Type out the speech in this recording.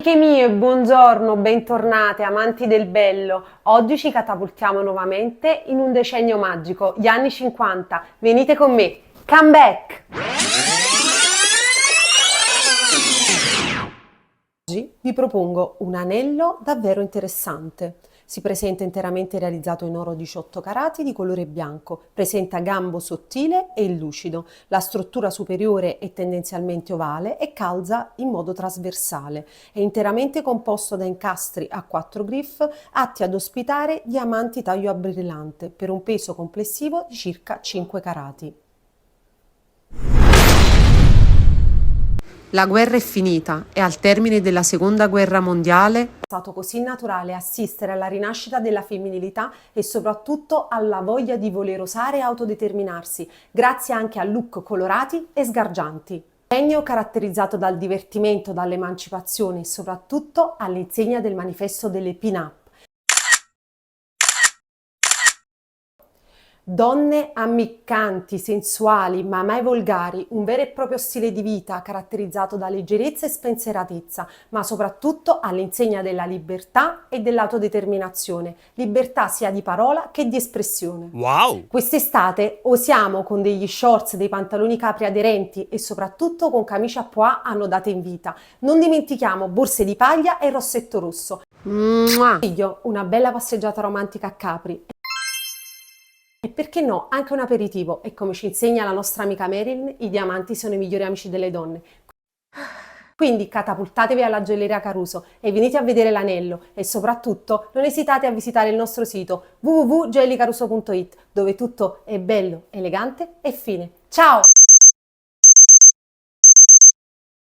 Amiche mie, buongiorno, bentornate, amanti del bello. Oggi ci catapultiamo nuovamente in un decennio magico, gli anni 50. Venite con me, come back! Oggi vi propongo un anello davvero interessante. Si presenta interamente realizzato in oro 18 carati di colore bianco, presenta gambo sottile e lucido, la struttura superiore è tendenzialmente ovale e calza in modo trasversale. È interamente composto da incastri a 4 griff atti ad ospitare diamanti taglio a brillante per un peso complessivo di circa 5 carati. La guerra è finita e al termine della seconda guerra mondiale è stato così naturale assistere alla rinascita della femminilità e soprattutto alla voglia di voler osare e autodeterminarsi, grazie anche a look colorati e sgargianti. Segno caratterizzato dal divertimento, dall'emancipazione e soprattutto all'insegna del manifesto delle pin-up. Donne ammiccanti, sensuali, ma mai volgari, un vero e proprio stile di vita caratterizzato da leggerezza e spensieratezza, ma soprattutto all'insegna della libertà e dell'autodeterminazione, libertà sia di parola che di espressione. Wow! Quest'estate osiamo con degli shorts, dei pantaloni capri aderenti e soprattutto con camicie a pois annodate in vita. Non dimentichiamo borse di paglia e rossetto rosso. Consiglio una bella passeggiata romantica a Capri. E perché no, anche un aperitivo, e come ci insegna la nostra amica Marilyn, i diamanti sono i migliori amici delle donne. Quindi catapultatevi alla gioielleria Caruso e venite a vedere l'anello e soprattutto non esitate a visitare il nostro sito www.gioiellicaruso.it dove tutto è bello, elegante e fine. Ciao!